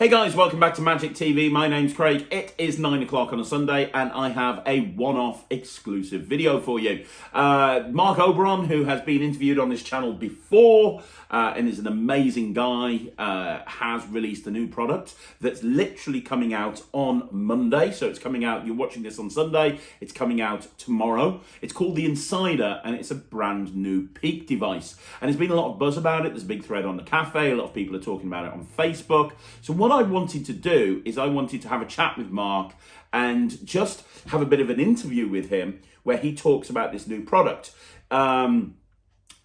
Hey guys, welcome back to Magic TV. My name's Craig. It is 9 o'clock on a Sunday and I have a one-off exclusive video for you. Marc Oberon, who has been interviewed on this channel before and is an amazing guy, has released a new product that's literally coming out on Monday. So it's coming out, you're watching this on Sunday, it's coming out tomorrow. It's called the Insider and it's a brand new peak device. And there's been a lot of buzz about it. There's a big thread on the cafe. A lot of people are talking about it on Facebook. So what I wanted to do is I wanted to have a chat with Marc and just have a bit of an interview with him where he talks about this new product.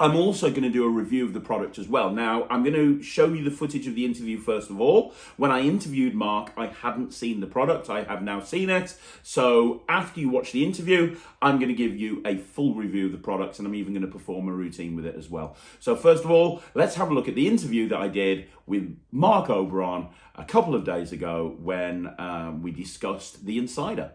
I'm also going to do a review of the product as well. Now, I'm going to show you the footage of the interview first of all. When I interviewed Marc, I hadn't seen the product. I have now seen it. So after you watch the interview, I'm going to give you a full review of the product and I'm even going to perform a routine with it as well. So first of all, let's have a look at the interview that I did with Marc Oberon a couple of days ago when we discussed the Insider.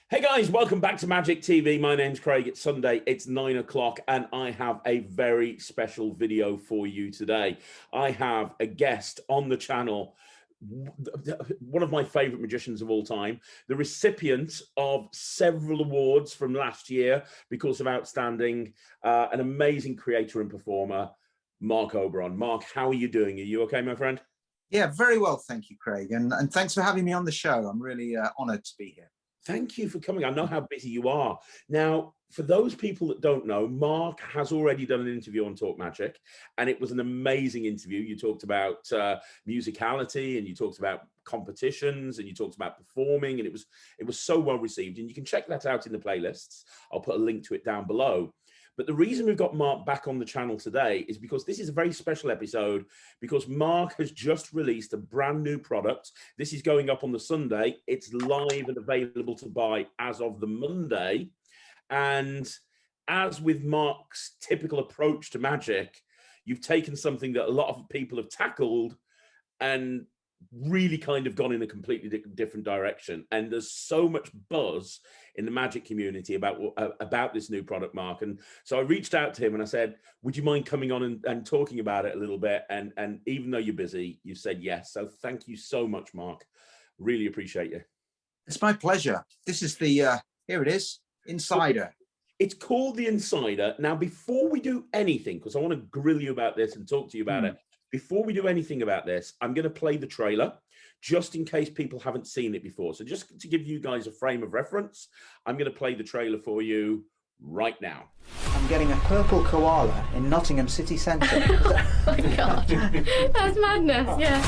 Hey guys, welcome back to Magic TV. My name's Craig. It's Sunday, it's 9 o'clock, and I have a very special video for you today. I have a guest on the channel, one of my favorite magicians of all time, the recipient of several awards from last year because of outstanding, an amazing creator and performer, Marc Oberon. Marc, how are you doing? Are you okay, my friend? Yeah, very well, thank you, Craig. And thanks for having me on the show. I'm really honored to be here. Thank you for coming. I know how busy you are. Now, for those people that don't know, Marc has already done an interview on Talk Magic, and it was an amazing interview. You talked about musicality, and you talked about competitions, and you talked about performing, and it was so well received. And you can check that out in the playlists. I'll put a link to it down below. But the reason we've got Marc back on the channel today is because this is a very special episode because Marc has just released a brand new product. This is going up on the Sunday. It's live and available to buy as of the Monday. And as with Marc's typical approach to magic, you've taken something that a lot of people have tackled and really kind of gone in a completely different direction. And there's so much buzz in the magic community about this new product, Marc. And so I reached out to him and I said, would you mind coming on and talking about it a little bit? And even though you're busy, you said yes. So thank you so much, Marc. Really appreciate you. It's my pleasure. This is the, here it is, Insider. It's called the Insider. Now, before we do anything, because I want to grill you about this and talk to you about it, before we do anything about this, I'm going to play the trailer just in case people haven't seen it before. So just to give you guys a frame of reference, I'm going to play the trailer for you right now. I'm getting a purple koala in Nottingham city centre. Oh my God, that's madness, yeah.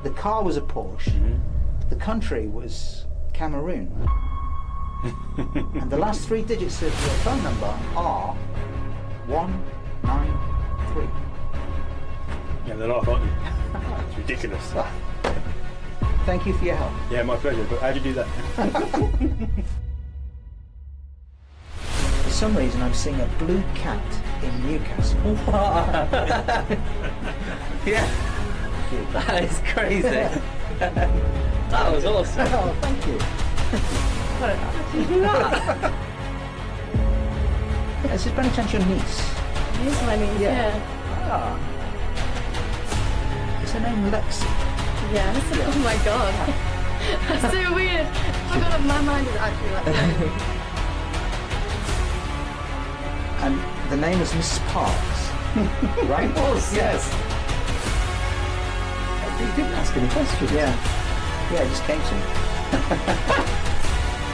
The car was a Porsche, the country was Cameroon, and the last 3 digits of your phone number are 193. Yeah, they're not, aren't you? It's ridiculous. Thank you for your help. Yeah, my pleasure. But how'd you do that? For some reason, I'm seeing a blue cat in Newcastle. Yeah, that is crazy. That was awesome. Oh, thank you. How did you do that? Yeah, this is by any chance your niece? It is my niece, yeah. Ah. Is her name Lexi? Yes. Oh my God. That's so weird. Oh my God, my mind is actually like that. And the name is Mrs. Parks, right? Of course, yes. You didn't ask any questions. Yeah, it just came to me.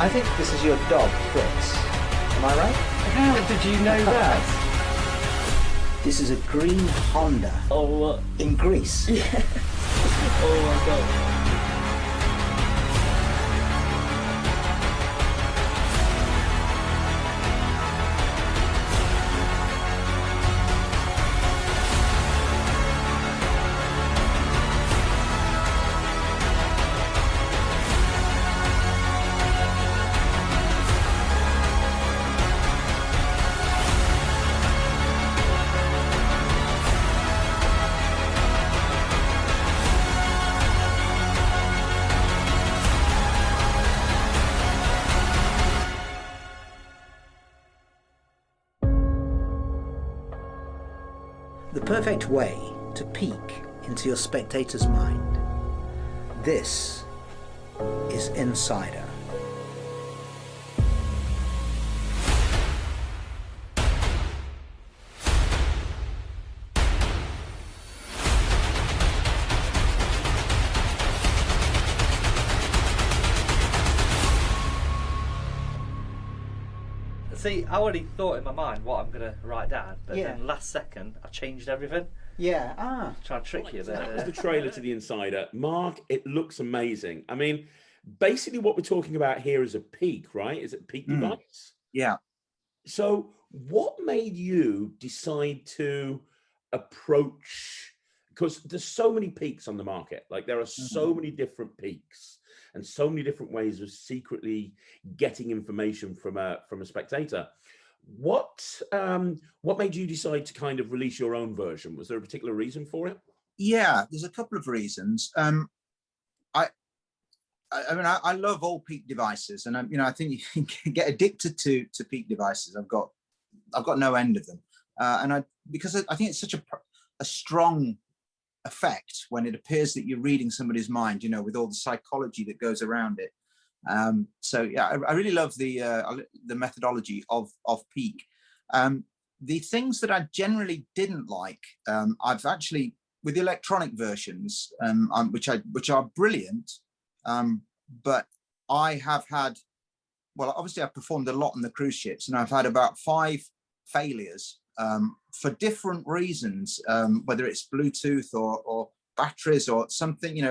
I think this is your dog, Fritz. Am I right? How did you know that? This is a green Honda. Oh, what? In Greece. Yeah. Oh my God. The perfect way to peak into your spectator's mind. This is Insider. See, I already thought in my mind what I'm going to write down, but Yeah. then last second I changed everything. Yeah, Trying to trick you So there. that was the trailer to The Insider. Mark, it looks amazing. I mean, basically what we're talking about here is a peak, right? Is it a peak device? Yeah. So what made you decide to approach, because there's so many peaks on the market, like there are so many different peaks and so many different ways of secretly getting information from a spectator. What made you decide to kind of release your own version? Was there a particular reason for it? Yeah, there's a couple of reasons. I mean, I love all peak devices, and I think you can get addicted to peak devices. I've got no end of them, because I think it's such a strong effect when it appears that you're reading somebody's mind, with all the psychology that goes around it. So yeah, I really love the methodology of peak. The things that I generally didn't like, I've actually, with the electronic versions, which are brilliant, but I have had, well, obviously I've performed a lot on the cruise ships, and I've had about 5 failures for different reasons, whether it's Bluetooth or batteries or something.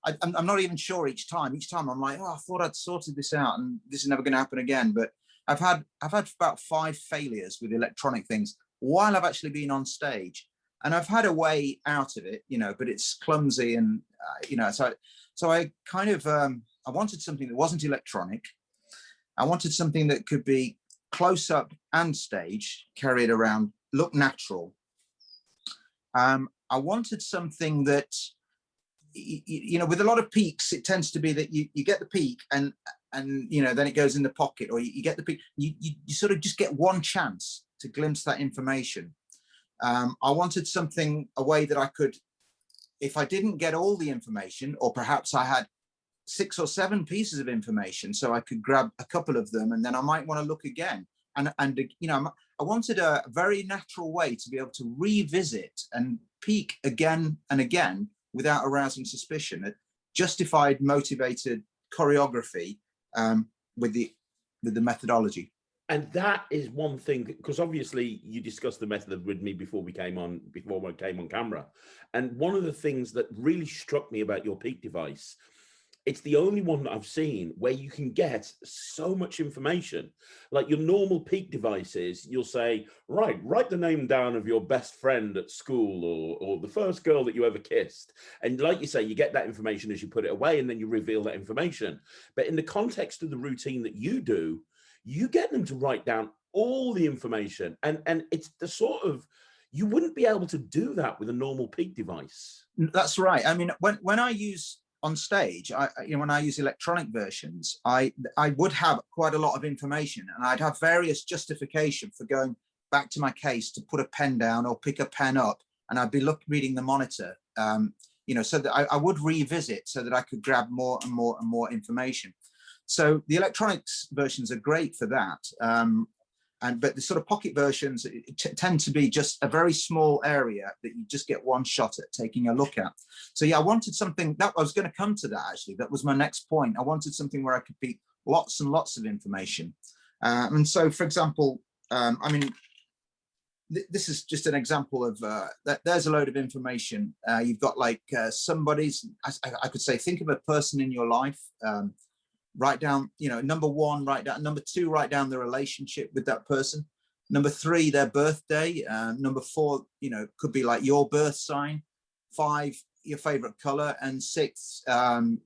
I'm not even sure each time. Each time I'm like, oh, I thought I'd sorted this out, and this is never going to happen again. But I've had about 5 failures with electronic things while I've actually been on stage, and I've had a way out of it, but it's clumsy, and so I kind of I wanted something that wasn't electronic. I wanted something that could be close up and stage, carried around, look natural. I wanted something that, with a lot of peaks, it tends to be that you get the peak and then it goes in the pocket, or you get the peak, you sort of just get one chance to glimpse that information. I wanted a way that I could, if I didn't get all the information, or perhaps I had 6 or 7 pieces of information, so I could grab a couple of them and then I might want to look again. And I wanted a very natural way to be able to revisit and peak again and again without arousing suspicion. A justified, motivated choreography with the methodology. And that is one thing, because obviously you discussed the method with me before I came on camera. And one of the things that really struck me about your peak device, it's the only one that I've seen where you can get so much information. Like your normal peak devices, you'll say, right, write the name down of your best friend at school, or the first girl that you ever kissed. And like you say, you get that information as you put it away, and then you reveal that information. But in the context of the routine that you do, you get them to write down all the information. And it's the sort of, you wouldn't be able to do that with a normal peak device. That's right. I mean, when I use on stage, when I use electronic versions, I would have quite a lot of information, and I'd have various justification for going back to my case to put a pen down or pick a pen up, and I'd be reading the monitor, so that I would revisit so that I could grab more and more and more information. So the electronics versions are great for that. But the sort of pocket versions tend to be just a very small area that you just get one shot at taking a look at. So yeah, I wanted something that I was going to come to that actually. That was my next point. I wanted something where I could pick lots and lots of information. And so, for example, this is just an example of there's a load of information. You've got like somebody's, I could say, think of a person in your life. Write down, number 1, write down, number 2, write down the relationship with that person. Number 3, their birthday. Number 4, could be like your birth sign. 5, your favorite color. And 6, the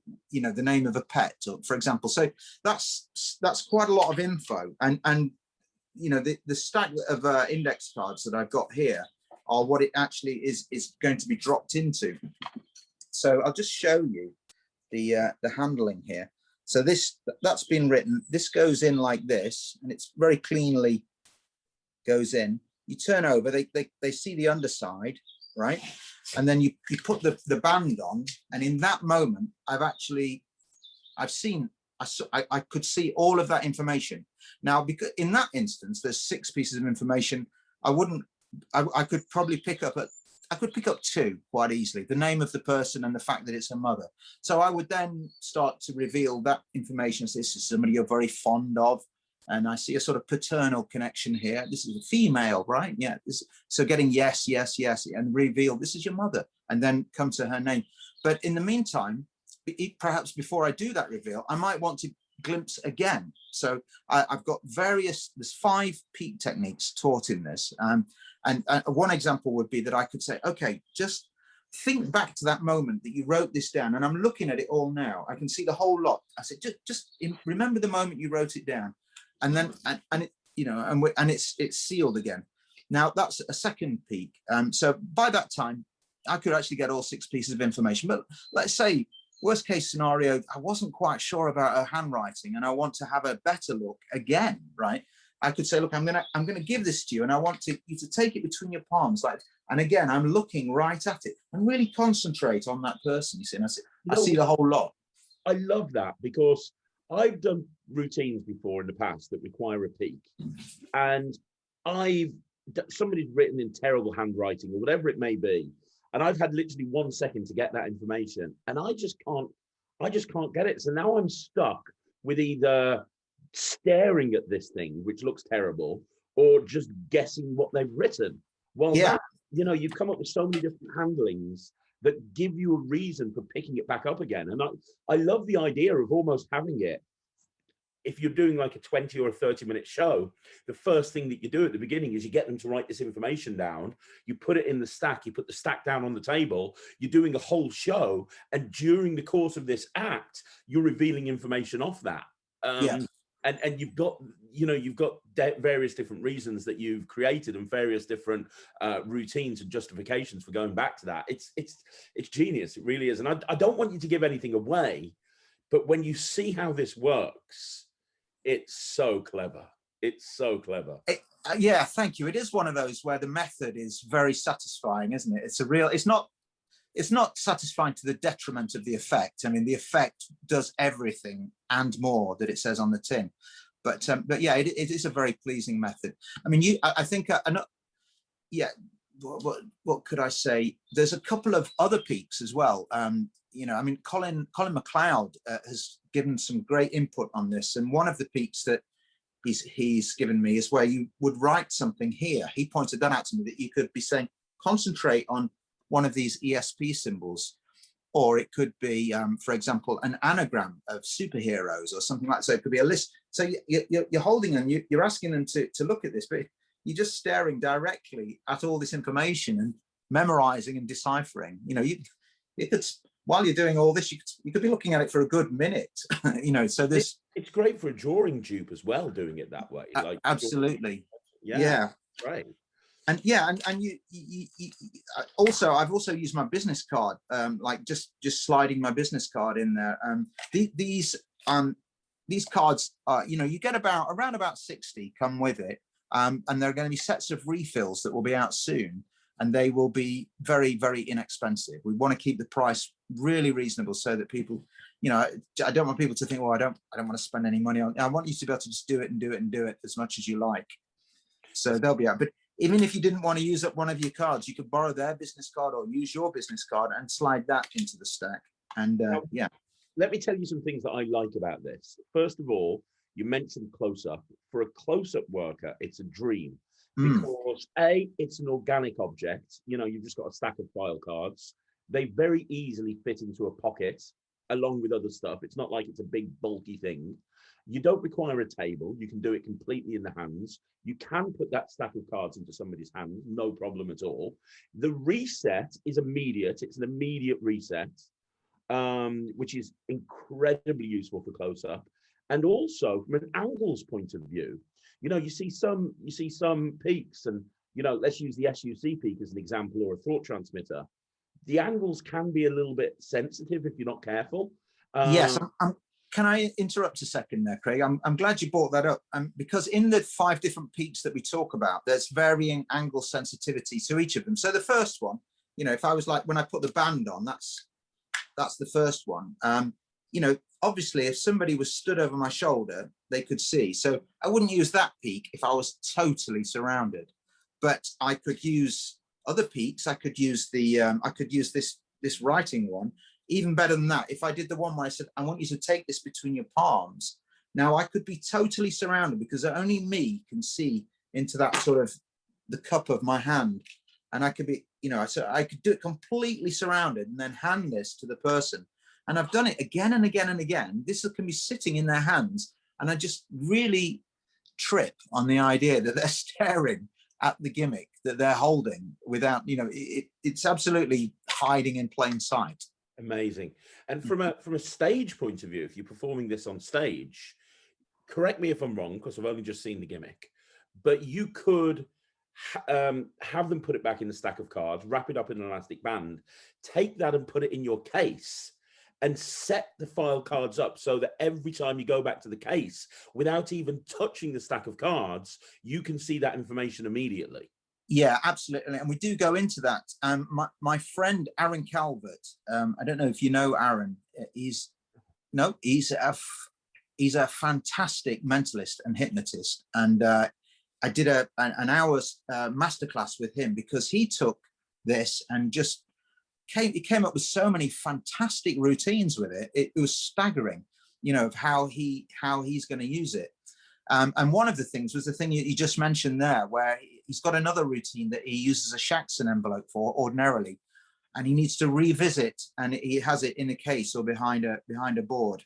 name of a pet, for example. So that's quite a lot of info. And the stack of index cards that I've got here are what it actually is going to be dropped into. So I'll just show you the handling here. So that's been written. This goes in like this, and it's very cleanly goes in. You turn over, they see the underside, right? and then you put the band on, and in that moment, I could see all of that information. Now, because in that instance, there's 6 pieces of information. I could probably pick up two quite easily: the name of the person and the fact that it's her mother. So I would then start to reveal that information. So this is somebody you're very fond of, and I see a sort of paternal connection here. This is a female, right? Yeah. So getting yes, yes, yes, and reveal this is your mother, and then come to her name. But in the meantime, perhaps before I do that reveal, I might want to glimpse again. So I've got there's 5 peak techniques taught in this. And one example would be that I could say, okay, just think back to that moment that you wrote this down. And I'm looking at it all now. I can see the whole lot. I said, just remember the moment you wrote it down. And then, and it's sealed again. Now that's a second peak. So by that time, I could actually get all 6 pieces of information. But let's say, worst case scenario, I wasn't quite sure about her handwriting and I want to have a better look again, right? I could say, look, I'm gonna give this to you, and I want you to take it between your palms, and again, I'm looking right at it and really concentrate on that person. You see, and I see the whole lot. I love that, because I've done routines before in the past that require a peak, and somebody's written in terrible handwriting or whatever it may be, and I've had literally 1 second to get that information, and I just can't get it. So now I'm stuck with either staring at this thing, which looks terrible, or just guessing what they've written. Well, yeah, you come up with so many different handlings that give you a reason for picking it back up again. And I love the idea of almost having it. If you're doing like a 20 or a 30-minute show, the first thing that you do at the beginning is you get them to write this information down. You put it in the stack. You put the stack down on the table. You're doing a whole show, and during the course of this act, you're revealing information off that. And you've got various different reasons that you've created, and various different routines and justifications for going back to that. It's genius. It really is. And I don't want you to give anything away, but when you see how this works, it's so clever. It's so clever. Yeah, thank you. It is one of those where the method is very satisfying, isn't it? It's not satisfying to the detriment of the effect. I mean, the effect does everything and more that it says on the tin. But yeah, it is a very pleasing method. I mean, I think, what could I say? There's a couple of other peaks as well. I mean, Colin MacLeod has given some great input on this. And one of the peaks that he's given me is where you would write something here. He pointed that out to me, that you could be saying, concentrate on one of these ESP symbols, or it could be, for example, an anagram of superheroes or something like that. So it could be a list. So you're holding them, you're asking them to look at this, but you're just staring directly at all this information and memorizing and deciphering. You could, while you're doing all this, you could be looking at it for a good minute. So this. It's great for a drawing dupe as well, doing it that way. Like absolutely. Yeah. Right. And yeah, and you also, I've also used my business card, like just sliding my business card in there. These cards are, you get around about 60 come with it, and there are going to be sets of refills that will be out soon, and they will be very, very inexpensive. We want to keep the price really reasonable so that people, I don't want people to think, well, I don't want to spend any money on. I want you to be able to just do it and do it and do it as much as you like. So they'll be out, but even if you didn't want to use up one of your cards, you could borrow their business card or use your business card and slide that into the stack. And yeah. Let me tell you some things that I like about this. First of all, you mentioned close-up. For a close-up worker, it's a dream, because A, it's an organic object. You've just got a stack of file cards. They very easily fit into a pocket along with other stuff. It's not like it's a big bulky thing. You don't require a table. You can do it completely in the hands. You can put that stack of cards into somebody's hand, no problem at all. The reset is immediate. It's an immediate reset, which is incredibly useful for close-up. And also from an angles point of view, you see some peaks, and let's use the SUC peak as an example, or a thought transmitter. The angles can be a little bit sensitive if you're not careful. Yes, can I interrupt a second there, Craig? I'm glad you brought that up, because in the 5 different peaks that we talk about, there's varying angle sensitivity to each of them. So the first one, you know, if I was like, when I put the band on, that's the first one. You know, obviously if somebody was stood over my shoulder, they could see. So I wouldn't use that peak if I was totally surrounded, but I could use other peaks. I could use the, I could use this writing one. Even better than that, if I did the one where I said, I want you to take this between your palms. Now I could be totally surrounded because only me can see into that sort of the cup of my hand. And I could be, you know, so I could do it completely surrounded and then hand this to the person. And I've done it again and again and again. This can be sitting in their hands. And I just really trip on the idea that they're staring at the gimmick that they're holding without, you know, it's absolutely hiding in plain sight. Amazing. And from a stage point of view, if you're performing this on stage, correct me if I'm wrong, because I've only just seen the gimmick, but you could have them put it back in the stack of cards, wrap it up in an elastic band, take that and put it in your case, and set the file cards up so that every time you go back to the case, without even touching the stack of cards, you can see that information immediately. Yeah, absolutely. And we do go into that. My friend, Aaron Calvert, I don't know if you know Aaron, he's a fantastic mentalist and hypnotist. And I did an hour's masterclass with him because he took this and just he came up with so many fantastic routines with it. It was staggering, you know, of how he's going to use it. And one of the things was the thing you just mentioned there, where he's got another routine that he uses a Shaxson envelope for ordinarily, and he needs to revisit, and he has it in a case or behind a board.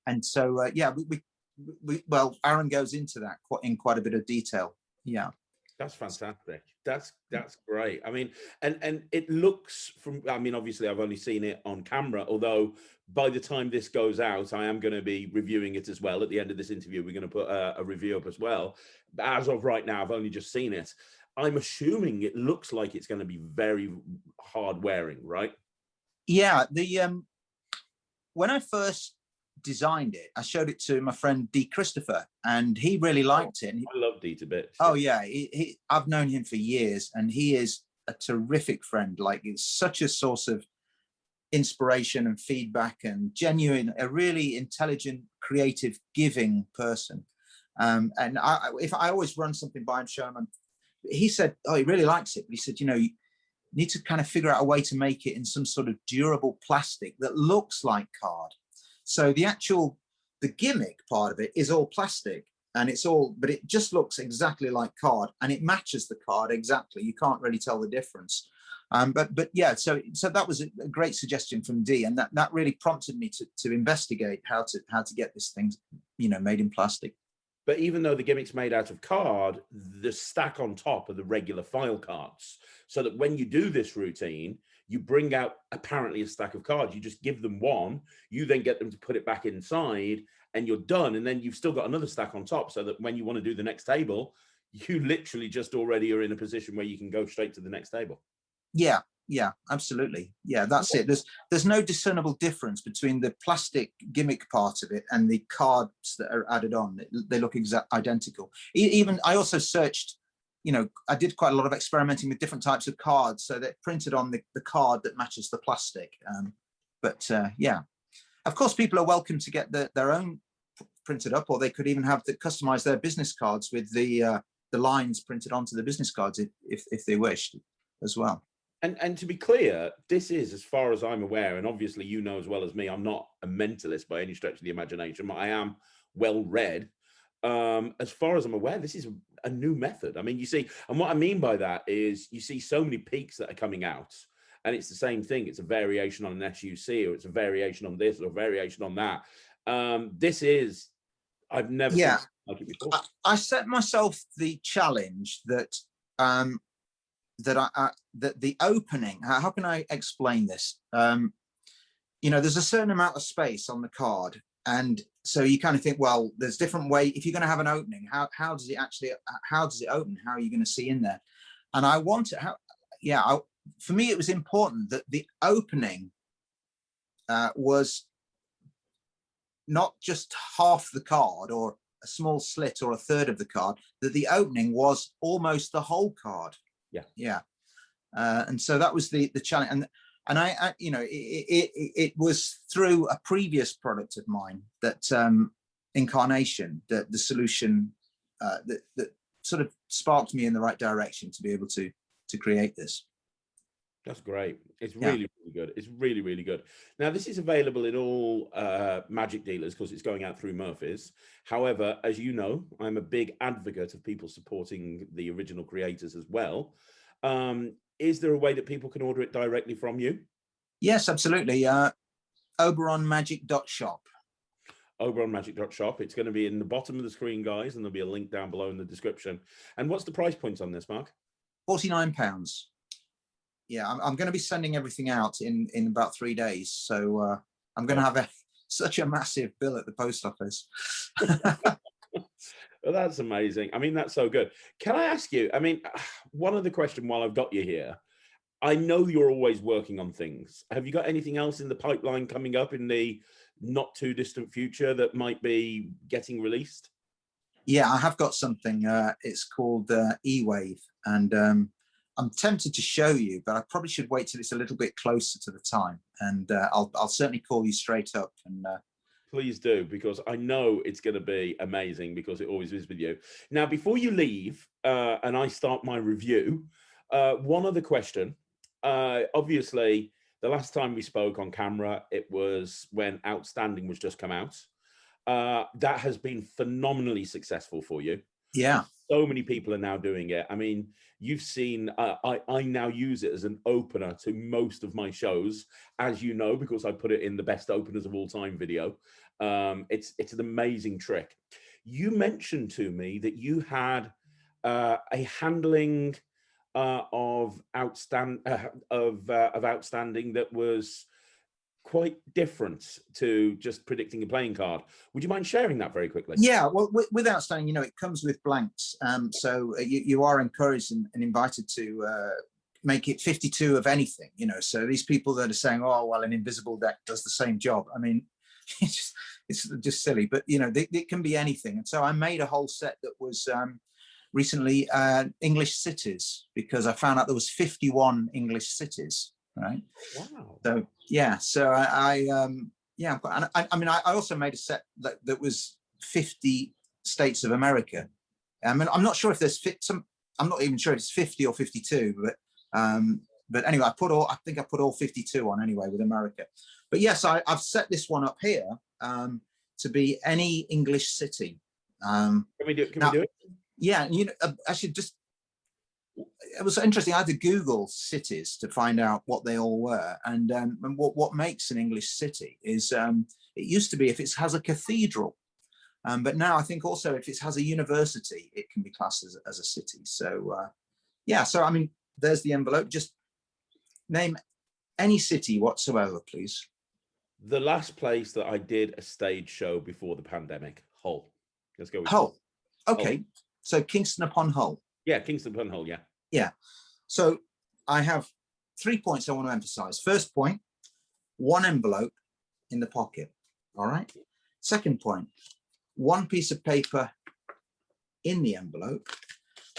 And so, yeah, well, Aaron goes into that in quite a bit of detail. Yeah. That's fantastic. That's great. I mean, and it looks from, I mean, obviously I've only seen it on camera, although by the time this goes out, I am going to be reviewing it as well. At the end of this interview, we're going to put a review up as well. But as of right now, I've only just seen it. I'm assuming it looks like it's going to be very hard wearing, right? Yeah. When I first designed it, I showed it to my friend D. Christopher, and he really liked it. I love D to bits. Oh yeah, I've known him for years, and he is a terrific friend. Like, it's such a source of inspiration and feedback, and a really intelligent, creative, giving person. And if I always run something by him, show him, he said, oh, he really likes it, but he said, you know, you need to kind of figure out a way to make it in some sort of durable plastic that looks like card. So the gimmick part of it is all plastic, and but it just looks exactly like card, and it matches the card exactly. You can't really tell the difference. But yeah, so that was a great suggestion from D, and that really prompted me to investigate how to get this thing, you know, made in plastic. But even though the gimmick's made out of card, the stack on top are the regular file cards, so that when you do this routine, you bring out apparently a stack of cards. You just give them one, you then get them to put it back inside, and you're done. And then you've still got another stack on top, so that when you want to do the next table, you literally just already are in a position where you can go straight to the next table. Yeah, absolutely. Yeah, that's it. There's no discernible difference between the plastic gimmick part of it and the cards that are added on. They look identical. Even I also searched, you know, I did quite a lot of experimenting with different types of cards, so that printed on the card that matches the plastic. Yeah, of course, people are welcome to get their own printed up, or they could even have customize their business cards with the lines printed onto the business cards if they wished as well. And to be clear, this is, as far as I'm aware, and obviously you know as well as me, I'm not a mentalist by any stretch of the imagination, but I am well read. As far as I'm aware, this is a new method. I mean, you see, and what I mean by that is you see so many peaks that are coming out, and it's the same thing. It's a variation on an SUC, or it's a variation on this, or a variation on that. I've never seen something like it before. I set myself the challenge that that the opening, how can I explain this? You know, there's a certain amount of space on the card, and so you kind of think, well, there's different way. If you're going to have an opening, how does it open? How are you going to see in there? And I want to, for me, it was important that the opening was not just half the card or a small slit or a third of the card, that the opening was almost the whole card. Yeah. And so that was the challenge. And I you know, it was through a previous product of mine that Incarnation, the solution that sort of sparked me in the right direction to be able to create this. That's great. It's really, really good. It's really, really good. Now, this is available in all magic dealers because it's going out through Murphy's. However, as you know, I'm a big advocate of people supporting the original creators as well. Is there a way that people can order it directly from you? Yes, absolutely. Oberonmagic.shop. Oberonmagic.shop. It's going to be in the bottom of the screen, guys, and there'll be a link down below in the description. And what's the price points on this, Mark? £49. Yeah, I'm going to be sending everything out in about 3 days. So I'm going to have such a massive bill at the post office. Well, that's amazing. I mean, that's so good. Can I ask you, I mean, one other question while I've got you here. I know you're always working on things. Have you got anything else in the pipeline coming up in the not too distant future that might be getting released? Yeah, I have got something. It's called E-Wave, and I'm tempted to show you, but I probably should wait till it's a little bit closer to the time, and I'll certainly call you straight up. And please do, because I know it's going to be amazing, because it always is with you. Now, before you leave and I start my review, one other question. Obviously, the last time we spoke on camera, it was when Outstanding was just come out. That has been phenomenally successful for you. Yeah. So many people are now doing it. I mean, you've seen, I now use it as an opener to most of my shows, as you know, because I put it in the best openers of all time video. It's an amazing trick. You mentioned to me that you had a handling of Outstanding that was quite different to just predicting a playing card. Would you mind sharing that very quickly? Yeah, well, with Outstanding, you know, it comes with blanks. So you are encouraged and invited to make it 52 of anything, you know. So these people that are saying, oh, well, an invisible deck does the same job. I mean, it's just silly, but, you know, it can be anything. And so I made a whole set that was recently English cities, because I found out there was 51 English cities, right? Wow. So yeah, so I mean, I also made a set that was 50 states of America. I mean, I'm not sure if there's I'm not even sure if it's 50 or 52, but anyway, I think I put all 52 on anyway with America. But yes, I've set this one up here to be any English city. Can we do it? Yeah, you know, I should just. It was interesting. I had to Google cities to find out what they all were, and what makes an English city is it used to be if it has a cathedral, but now I think also if it has a university, it can be classed as a city. So yeah, so I mean, there's the envelope. Just name any city whatsoever, please. The last place that I did a stage show before the pandemic, Hull. Let's go with Hull. Okay, Hull. So Kingston upon Hull. Yeah, Kingston upon Hull. Yeah. Yeah. So I have 3 points I want to emphasize. First point, one envelope in the pocket. All right. Second point, one piece of paper in the envelope.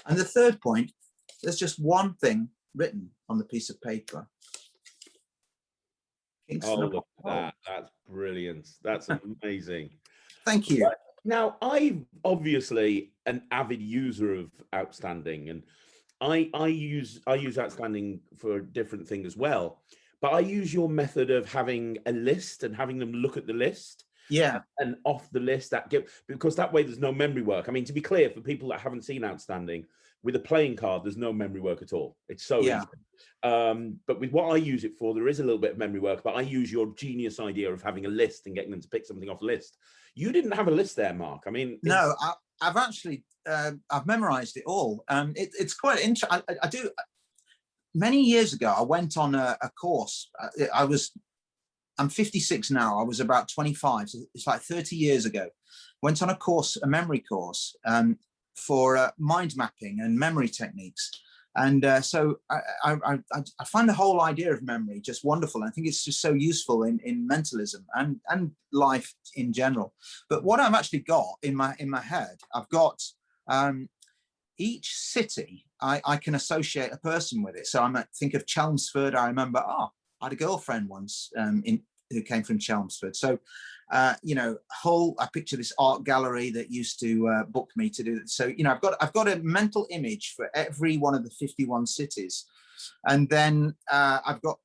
And the third point, there's just one thing written on the piece of paper. Kingston look at that. That's brilliant. That's amazing. Thank you. Now, I'm obviously an avid user of Outstanding, and I use Outstanding for different things as well. But I use your method of having a list and having them look at the list. Yeah. And off the list, because that way there's no memory work. I mean, to be clear, for people that haven't seen Outstanding, with a playing card, there's no memory work at all. It's so easy. But with what I use it for, there is a little bit of memory work, but I use your genius idea of having a list and getting them to pick something off a list. You didn't have a list there, Mark. I mean, no, I've actually I've memorized it all. It's quite interesting. I do. Many years ago, I went on a course. I'm 56 now. I was about 25. So it's like 30 years ago. Went on a course, a memory course, for mind mapping and memory techniques. And so I find the whole idea of memory just wonderful. I think it's just so useful in mentalism and life in general. But what I've actually got in my head, I've got each city, I can associate a person with it. So I might think of Chelmsford. I remember, I had a girlfriend once who came from Chelmsford. So, you know, I picture this art gallery that used to book me to do it. So, you know, I've got a mental image for every one of the 51 cities. And then I've got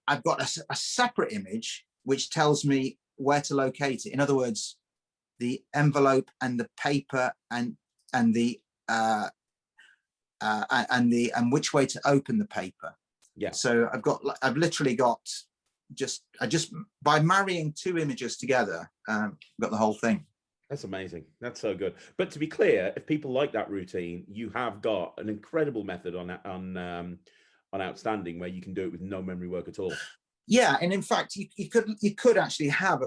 a separate image which tells me where to locate it. In other words, the envelope and the paper and which way to open the paper. Yeah. So I've literally got by marrying two images together, got the whole thing. That's amazing. That's so good. But to be clear, if people like that routine, you have got an incredible method on Outstanding where you can do it with no memory work at all. Yeah, and in fact, you could actually have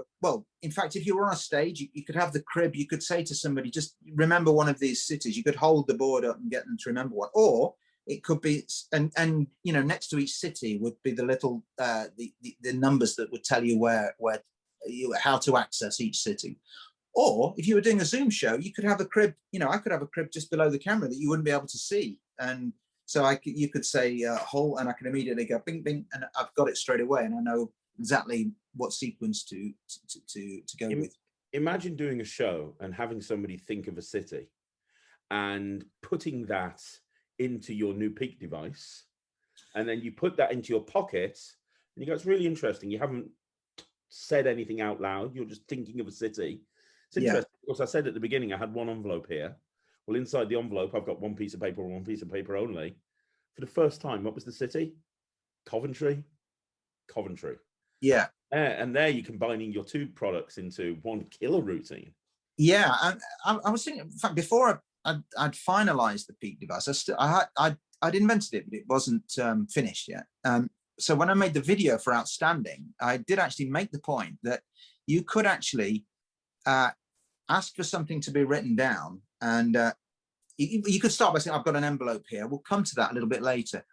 in fact, if you were on a stage, you could have the crib. You could say to somebody, just remember one of these cities. You could hold the board up and get them to remember one, or it could be, and you know, next to each city would be the little the numbers that would tell you how to access each city. Or if you were doing a Zoom show, you could have a crib. You know, I could have a crib just below the camera that you wouldn't be able to see, and so you could say whole, and I can immediately go bing bing, and I've got it straight away, and I know exactly what sequence to go with. Imagine doing a show and having somebody think of a city, and putting that into your new Peak device, and then you put that into your pocket, and you go, it's really interesting. You haven't said anything out loud. You're just thinking of a city. It's interesting because I said at the beginning I had one envelope here. Well, inside the envelope, I've got one piece of paper and one piece of paper only. For the first time, what was the city? Coventry. Yeah. And there you're combining your two products into one killer routine. Yeah, I was thinking, in fact, before I'd finalized the Peak device, I'd invented it, but it wasn't finished yet. So when I made the video for Outstanding, I did actually make the point that you could actually ask for something to be written down, and you could start by saying, I've got an envelope here. We'll come to that a little bit later.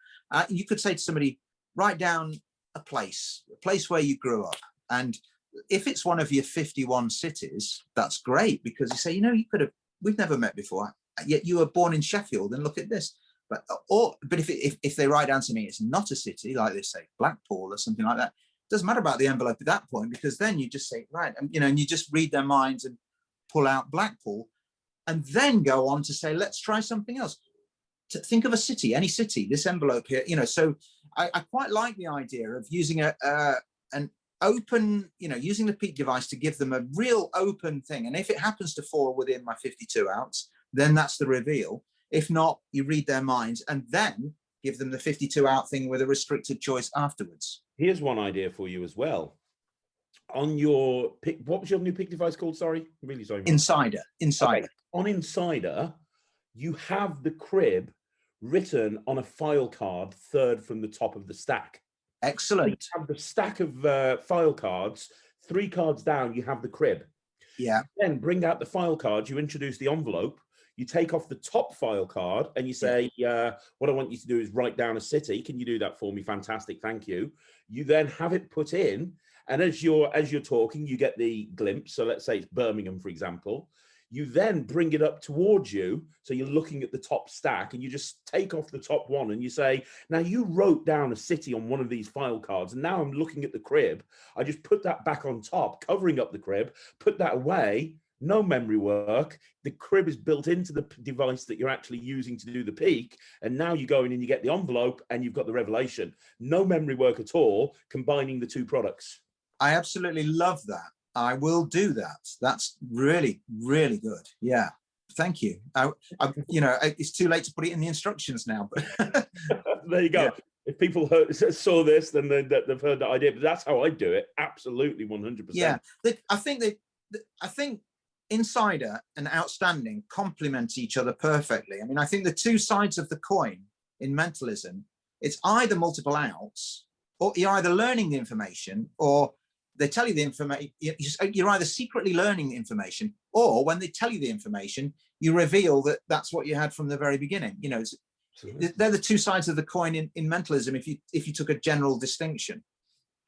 You could say to somebody, write down a place where you grew up. And if it's one of your 51 cities, that's great, because you say, you know, we've never met before, yet you were born in Sheffield, and look at this. But if they write down to me, it's not a city, like they say Blackpool or something like that, it doesn't matter about the envelope at that point, because then you just say, right, and, you know, and you just read their minds and pull out Blackpool, and then go on to say, let's try something else. To think of a city, any city, this envelope here, you know. So I quite like the idea of using an open, you know, using the Peak device to give them a real open thing. And if it happens to fall within my 52 outs, then that's the reveal. If not, you read their minds and then give them the 52 out thing with a restricted choice afterwards. Here's one idea for you as well. On your Peak, what was your new Peak device called? Sorry, I'm really sorry. Insider. Okay. On Insider, you have the crib written on a file card, third from the top of the stack. Excellent. You have the stack of file cards, 3 cards down, you have the crib. Yeah. Then bring out the file card, you introduce the envelope, you take off the top file card and you say, what I want you to do is write down a city. Can you do that for me? Fantastic, thank you. You then have it put in, and as you're talking, you get the glimpse. So let's say it's Birmingham, for example. You then bring it up towards you, so you're looking at the top stack, and you just take off the top one and you say, now you wrote down a city on one of these file cards, and now I'm looking at the crib. I just put that back on top, covering up the crib, put that away, no memory work. The crib is built into the device that you're actually using to do the Peak, and now you go in and you get the envelope and you've got the revelation. No memory work at all, combining the two products. I absolutely love that. I will do that. That's really, really good. Yeah. Thank you. You know, it's too late to put it in the instructions now, but there you go. Yeah. If people saw this, then they've heard that idea, but that's how I do it. Absolutely. 100%. Yeah. I think Insider and Outstanding complement each other perfectly. I mean, I think the two sides of the coin in mentalism, it's either multiple outs, or you're either learning the information, or they tell you the information. You're either secretly learning the information, or when they tell you the information, you reveal that that's what you had from the very beginning. You know, they're the two sides of the coin in mentalism. If you took a general distinction.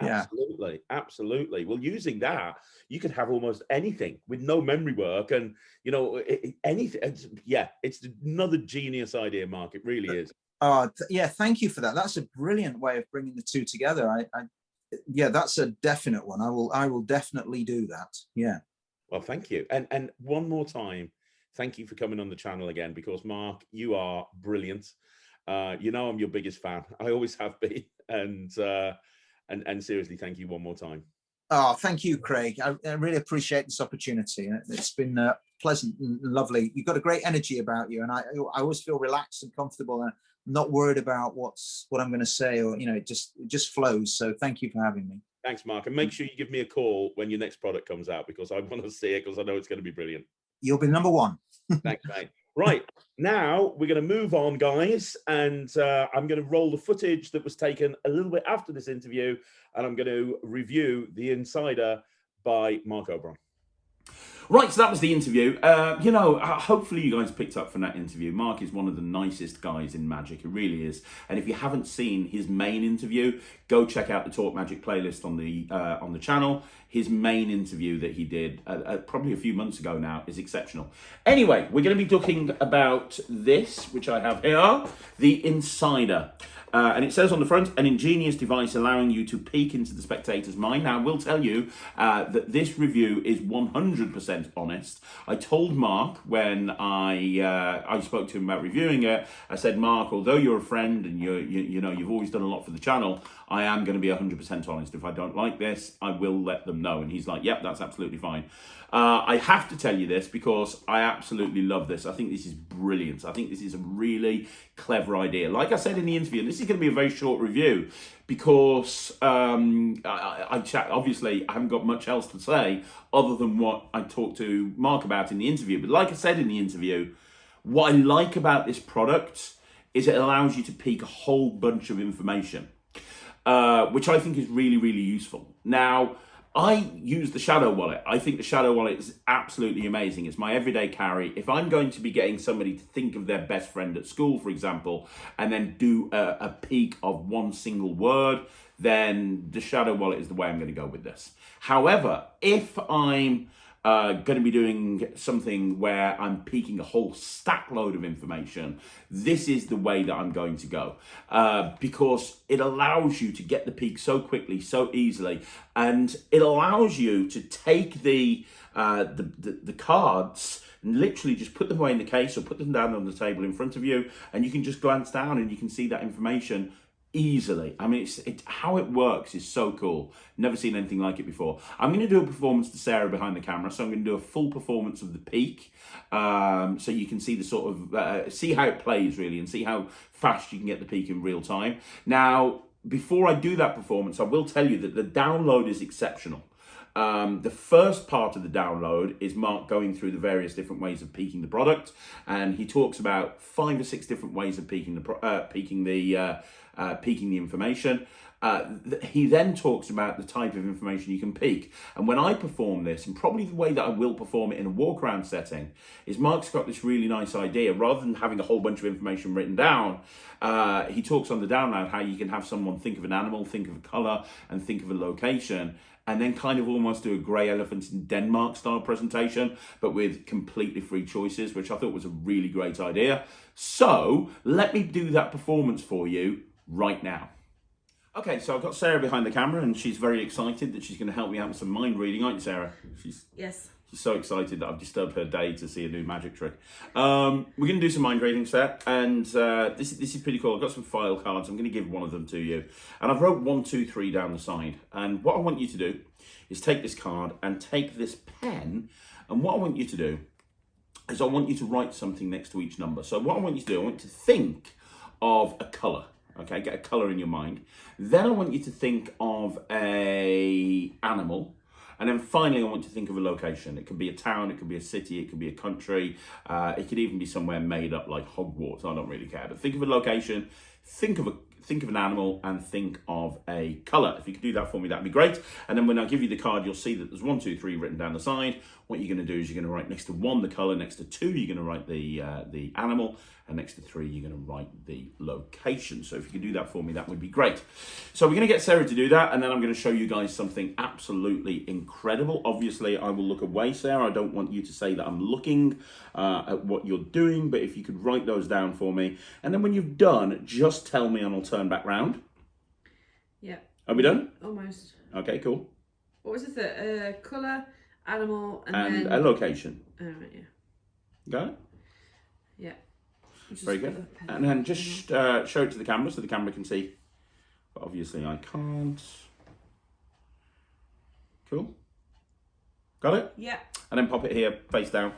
Yeah. Absolutely, absolutely. Well, using that, you could have almost anything with no memory work, and anything. It's another genius idea, Mark. It really is. Oh, yeah. Thank you for that. That's a brilliant way of bringing the two together. Yeah, that's a definite one. I will definitely do that. Yeah. Well, thank you, and one more time, thank you for coming on the channel again, because Mark, you are brilliant. I'm your biggest fan. I always have been, and seriously, thank you one more time. Oh, thank you, Craig. I really appreciate this opportunity. It's been pleasant and lovely. You've got a great energy about you, and I always feel relaxed and comfortable, and not worried about what I'm going to say, or it just flows. So thank you for having me. Thanks, Mark, and make sure you give me a call when your next product comes out, because I want to see it, because I know it's going to be brilliant. You'll be number one. Thanks, mate. Right, now we're going to move on, guys, and I'm going to roll the footage that was taken a little bit after this interview, and I'm going to review The Insider by Marc Oberon. Right, so that was the interview. Hopefully you guys picked up from that interview. Mark is one of the nicest guys in magic. He really is. And if you haven't seen his main interview, go check out the Talk Magic playlist on the channel. His main interview that he did probably a few months ago now is exceptional. Anyway, we're going to be talking about this, which I have here, The Insider. And it says on the front, an ingenious device allowing you to peek into the spectator's mind. Now, I will tell you that this review is 100% honest. I told Mark when I spoke to him about reviewing it, I said, Mark, although you're a friend and you've always done a lot for the channel, I am going to be 100% honest. If I don't like this, I will let them know. And he's like, yep, that's absolutely fine. I have to tell you this because I absolutely love this. I think this is brilliant. I think this is a really clever idea. Like I said in the interview, and this is going to be a very short review because obviously I haven't got much else to say other than what I talked to Mark about in the interview. But like I said in the interview, what I like about this product is it allows you to peek a whole bunch of information, which I think is really, really useful. Now, I use the Shadow Wallet. I think the Shadow Wallet is absolutely amazing. It's my everyday carry. If I'm going to be getting somebody to think of their best friend at school, for example, and then do a peek of one single word, then the Shadow Wallet is the way I'm going to go with this. However, if I'm going to be doing something where I'm peeking a whole stack load of information, this is the way that I'm going to go, because it allows you to get the peek so quickly, so easily, and it allows you to take the cards and literally just put them away in the case or put them down on the table in front of you, and you can just glance down and you can see that information easily. I mean, it's how it works is so cool. Never seen anything like it before. I'm going to do a performance to Sarah behind the camera, so I'm going to do a full performance of the peek, so you can see the sort of see how it plays really, and see how fast you can get the peek in real time. Now, before I do that performance, I will tell you that the download is exceptional. The first part of the download is Mark going through the various different ways of peeking the product, and he talks about 5 or 6 different ways of peeking the information. He then talks about the type of information you can peek. And when I perform this, and probably the way that I will perform it in a walk-around setting, is Mark's got this really nice idea. Rather than having a whole bunch of information written down, he talks on the download how you can have someone think of an animal, think of a colour, and think of a location, and then kind of almost do a grey elephant in Denmark style presentation, but with completely free choices, which I thought was a really great idea. So let me do that performance for you right now. Okay, so I've got Sarah behind the camera, and she's very excited that she's going to help me out with some mind reading, aren't you, Sarah? Yes. She's so excited that I've disturbed her day to see a new magic trick. We're going to do some mind reading, Sarah, and this is pretty cool. I've got some file cards. I'm going to give one of them to you, and I've wrote 1, 2, 3 down the side. And what I want you to do is take this card and take this pen, and what I want you to do is I want you to write something next to each number. So what I want you to do, I want you to think of a colour. Okay, get a colour in your mind. Then I want you to think of a animal. And then finally, I want you to think of a location. It could be a town, it could be a city, it could be a country. It could even be somewhere made up like Hogwarts. I don't really care. But think of a location, think of an animal, and think of a colour. If you could do that for me, that'd be great. And then when I give you the card, you'll see that there's 1, 2, 3 written down the side. what you're going to do is you're going to write next to 1 the colour, next to 2 you're going to write the animal, and next to 3 you're going to write the location. So if you could do that for me, that would be great. So we're going to get Sarah to do that, and then I'm going to show you guys something absolutely incredible. Obviously, I will look away, Sarah. I don't want you to say that I'm looking at what you're doing, but if you could write those down for me, and then when you've done, just tell me and I'll turn back round. Yeah. Are we done? Almost. Okay, cool. What was it? Colour, animal, and And then... a location. Oh, right, yeah. Got it? Yeah. Just Very put good. the pen And then on. just show it to the camera so the camera can see. But obviously I can't. Cool. Got it? Yeah. And then pop it here face down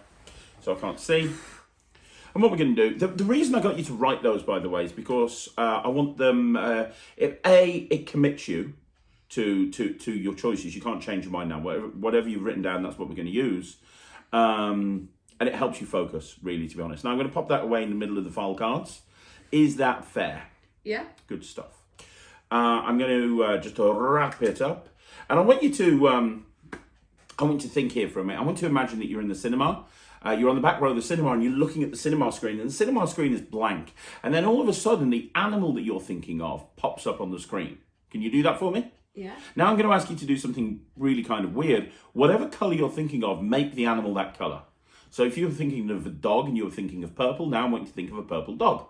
so I can't see. And what we're going to do, the reason I got you to write those, by the way, is because I want them, it commits you to your choices. You can't change your mind now. Whatever you've written down, that's what we're going to use. And it helps you focus, really, to be honest. Now, I'm going to pop that away in the middle of the file cards. Is that fair? Yeah. Good stuff. I'm going to just wrap it up. And I want you to think here for a minute. I want you to imagine that you're in the cinema. You're on the back row of the cinema and you're looking at the cinema screen, and the cinema screen is blank. And then all of a sudden, the animal that you're thinking of pops up on the screen. Can you do that for me? Yeah. Now I'm going to ask you to do something really kind of weird. Whatever colour you're thinking of, make the animal that colour. So if you're thinking of a dog and you're thinking of purple, now I want you to think of a purple dog.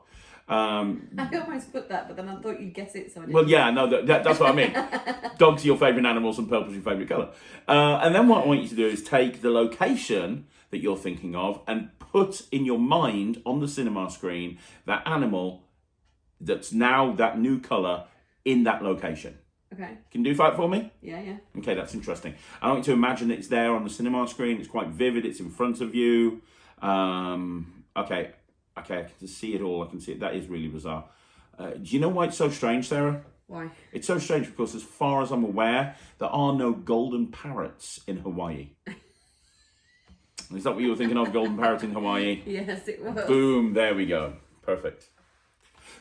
I almost put that, but then I thought you'd guess it, so I didn't. Well, yeah, no, that's what I mean. Dogs are your favourite animals and purple's your favourite colour. And then what I want you to do is take the location that you're thinking of and put in your mind on the cinema screen that animal that's now that new colour in that location. Okay. Can you do that for me? Yeah, yeah. Okay, that's interesting. I want you to imagine it's there on the cinema screen. It's quite vivid. It's in front of you. Okay, I can just see it all. I can see it. That is really bizarre. Do you know why it's so strange, Sarah? Why? It's so strange because, as far as I'm aware, there are no golden parrots in Hawaii. Is that what you were thinking of, golden parrot in Hawaii? Yes, it was. Boom, there we go. Perfect.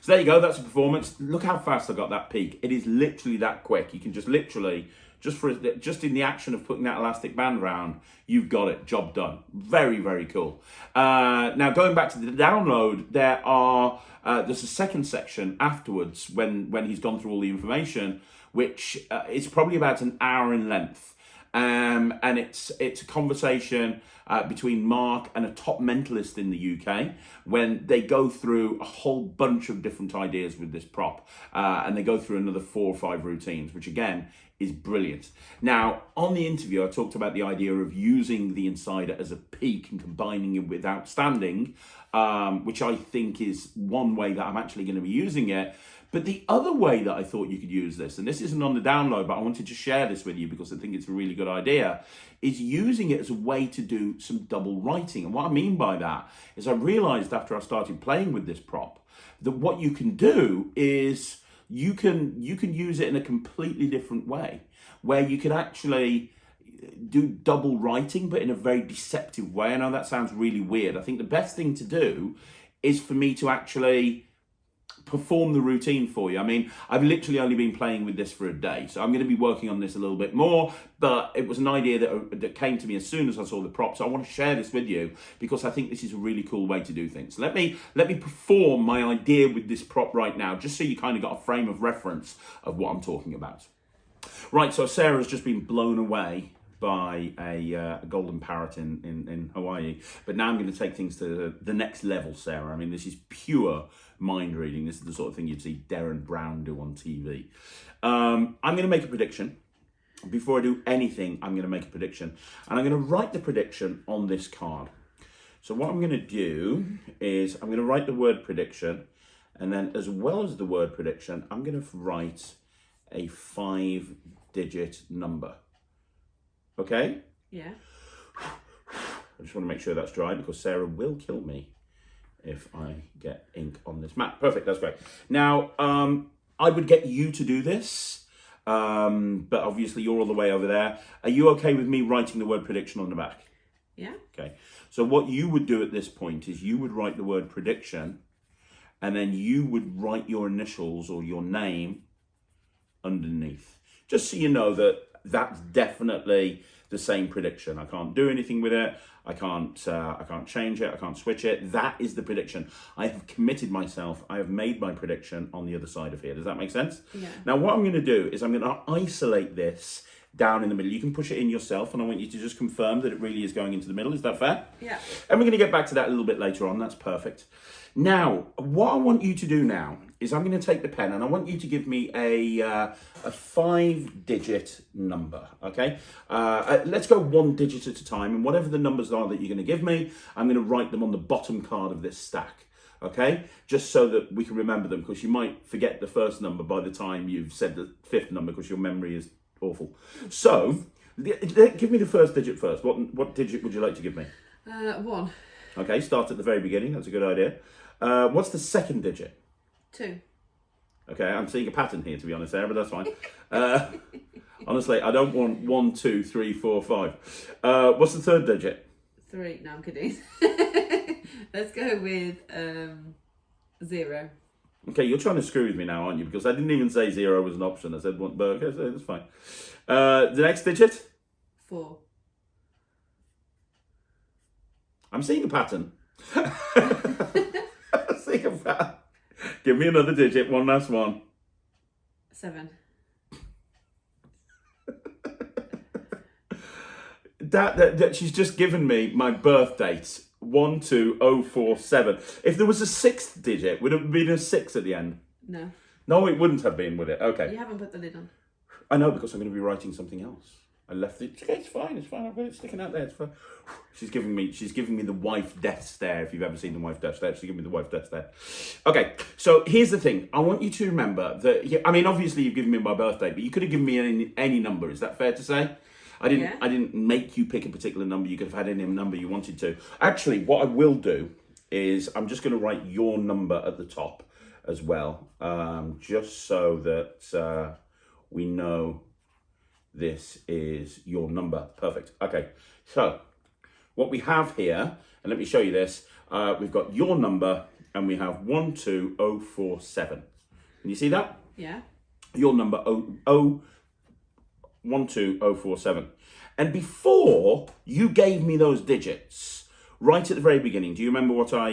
So there you go, that's a performance. Look how fast I got that peak. It is literally that quick. You can just literally, just in the action of putting that elastic band round, you've got it, job done. Very, very cool. Now going back to the download, there's a second section afterwards when he's gone through all the information, which is probably about an hour in length. And it's a conversation between Mark and a top mentalist in the UK when they go through a whole bunch of different ideas with this prop. And they go through another 4 or 5 routines, which again is brilliant. Now, on the interview, I talked about the idea of using the insider as a peak and combining it with outstanding, which I think is one way that I'm actually going to be using it. But the other way that I thought you could use this, and this isn't on the download, but I wanted to share this with you because I think it's a really good idea, is using it as a way to do some double writing. And what I mean by that is I realized after I started playing with this prop that what you can do is you can use it in a completely different way, where you can actually do double writing, but in a very deceptive way. I know that sounds really weird. I think the best thing to do is for me to actually perform the routine for you. I mean, I've literally only been playing with this for a day, so I'm going to be working on this a little bit more, but it was an idea that came to me as soon as I saw the prop, so I want to share this with you because I think this is a really cool way to do things. Let me perform my idea with this prop right now, just so you kind of got a frame of reference of what I'm talking about. Right, so Sarah's just been blown away by a golden parrot in Hawaii, but now I'm going to take things to the next level, Sarah. I mean, this is pure mind reading. This is the sort of thing you'd see Darren Brown do on TV. I'm going to make a prediction. Before I do anything, I'm going to make a prediction, and I'm going to write the prediction on this card. So what I'm going to do is I'm going to write the word prediction, and then as well as the word prediction, I'm going to write a 5-digit number. Okay? Yeah. I just want to make sure that's dry because Sarah will kill me if I get ink on this mat. Perfect, that's great. Now, I would get you to do this, but obviously you're all the way over there. Are you okay with me writing the word prediction on the back? Yeah. Okay. So what you would do at this point is you would write the word prediction, and then you would write your initials or your name underneath. Just so you know that that's definitely the same prediction. I can't do anything with it. I can't change it. I can't switch it. That is the prediction. I have committed myself. I have made my prediction on the other side of here. Does that make sense? Yeah. Now, what I'm going to do is I'm going to isolate this down in the middle. You can push it in yourself, and I want you to just confirm that it really is going into the middle. Is that fair? Yeah. And we're going to get back to that a little bit later on. That's perfect. Now, what I want you to do now is I'm going to take the pen and I want you to give me a 5-digit number, okay? Let's go 1 digit at a time, and whatever the numbers are that you're going to give me, I'm going to write them on the bottom card of this stack, okay? Just so that we can remember them, because you might forget the first number by the time you've said the 5th number, because your memory is awful. So, give me the first digit first. What digit would you like to give me? 1. Okay, start at the very beginning. That's a good idea. What's the second digit? 2. Okay, I'm seeing a pattern here, to be honest, there, but that's fine. Honestly, I don't want 1, 2, 3, 4, 5. What's the third digit? 3. No, I'm kidding. Let's go with 0. Okay, you're trying to screw with me now, aren't you? Because I didn't even say 0 was an option. I said 1, but okay, so that's fine. The next digit? 4. I'm seeing a pattern. I'm seeing a pattern. Give me another digit, one last one. 7. That she's just given me my birth date, 12047. If there was a 6th digit, would it have been a 6 at the end? No. No, it wouldn't have been, would it? Okay. You haven't put the lid on. I know, because I'm going to be writing something else. I left it. Okay, it's fine. I've got it sticking out there. It's fine. She's giving me the wife death stare. If you've ever seen the wife death stare, she's giving me the wife death stare. Okay, so here's the thing. I want you to remember that. I mean, obviously you've given me my birthday, but you could have given me any number. Is that fair to say? I didn't make you pick a particular number. You could have had any number you wanted to. Actually, what I will do is I'm just going to write your number at the top as well, just so that we know this is your number. Perfect. Okay, so what we have here, and let me show you this, we've got your number and we have 12047. Can you see that? Yeah. Your number 12047. And before you gave me those digits, right at the very beginning, do you remember what I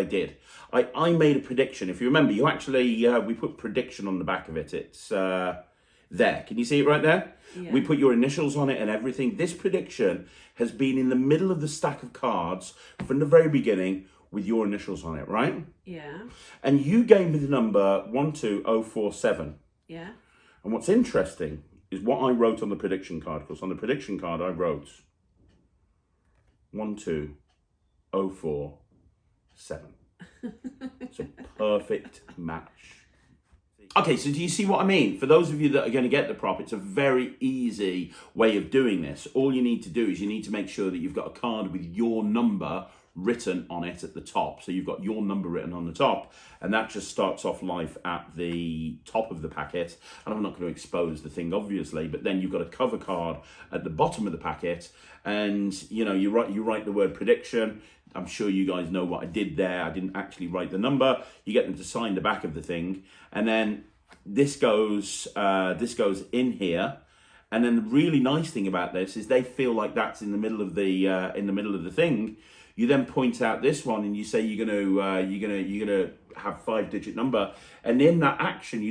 did? I made a prediction. If you remember, you actually we put prediction on the back of it. It's there. Can you see it right there? Yeah. We put your initials on it and everything. This prediction has been in the middle of the stack of cards from the very beginning with your initials on it, right? Yeah. And you gave me the number 12047. Yeah. And what's interesting is what I wrote on the prediction card, because on the prediction card I wrote 12047. It's a perfect match. Okay, so do you see what I mean? For those of you that are going to get the prop, it's a very easy way of doing this. All you need to do is you need to make sure that you've got a card with your number written on it at the top. So you've got your number written on the top, and that just starts off life at the top of the packet. And I'm not going to expose the thing, obviously, but then you've got a cover card at the bottom of the packet, and you write the word prediction. I'm sure you guys know what I did there. I didn't actually write the number. You get them to sign the back of the thing, and then this goes in here. And then the really nice thing about this is they feel like that's in the middle of the thing. You then point out this one and you say you're gonna have 5-digit number, and in that action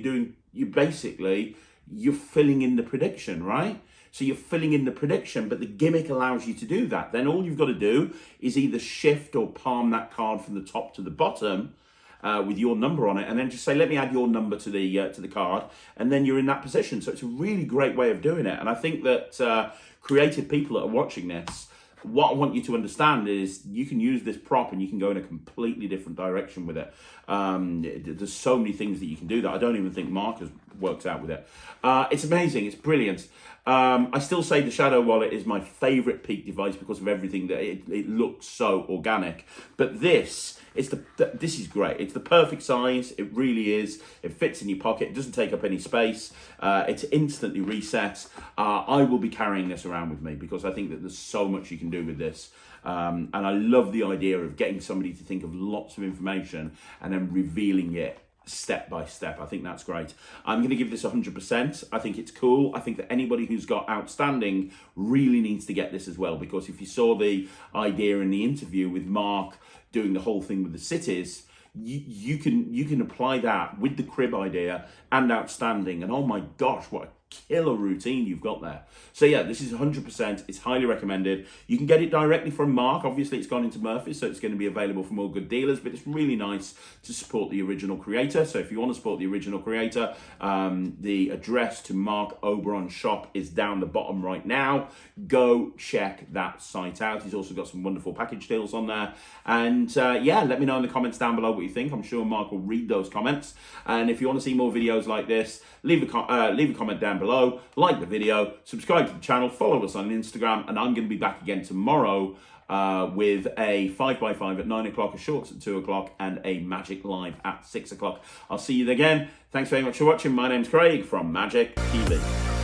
you're filling in the prediction, right? So you're filling in the prediction, but the gimmick allows you to do that. Then all you've got to do is either shift or palm that card from the top to the bottom with your number on it, and then just say, let me add your number to the card, and then you're in that position. So it's a really great way of doing it. And I think that creative people that are watching this, what I want you to understand is you can use this prop and you can go in a completely different direction with it. There's so many things that you can do that I don't even think Mark has worked out with it. It's amazing. It's brilliant. I still say the Shadow Wallet is my favorite Peak device because of everything that it looks so organic. But this is great. It's the perfect size. It really is. It fits in your pocket. It doesn't take up any space. It's instantly reset. I will be carrying this around with me because I think that there's so much you can do with this. And I love the idea of getting somebody to think of lots of information and then revealing it step by step. I think that's great. I'm going to give this 100%. I think it's cool. I think that anybody who's got outstanding really needs to get this as well, because if you saw the idea in the interview with Mark doing the whole thing with the cities, you can apply that with the crib idea and outstanding, and oh my gosh, what a killer routine you've got there. So yeah, this is 100%. It's highly recommended. You can get it directly from Mark. Obviously, it's gone into Murphy's, so it's going to be available from all good dealers, but it's really nice to support the original creator. So if you want to support the original creator, the address to Mark Oberon shop is down the bottom right now. Go check that site out. He's also got some wonderful package deals on there. And yeah, let me know in the comments down below what you think. I'm sure Mark will read those comments. And if you want to see more videos like this, leave a comment down below, like the video, subscribe to the channel, follow us on Instagram, and I'm going to be back again tomorrow with a 5x5 at 9 o'clock, a shorts at 2 o'clock, and a Magic Live at 6 o'clock. I'll see you again. Thanks very much for watching. My name's Craig from Magic TV.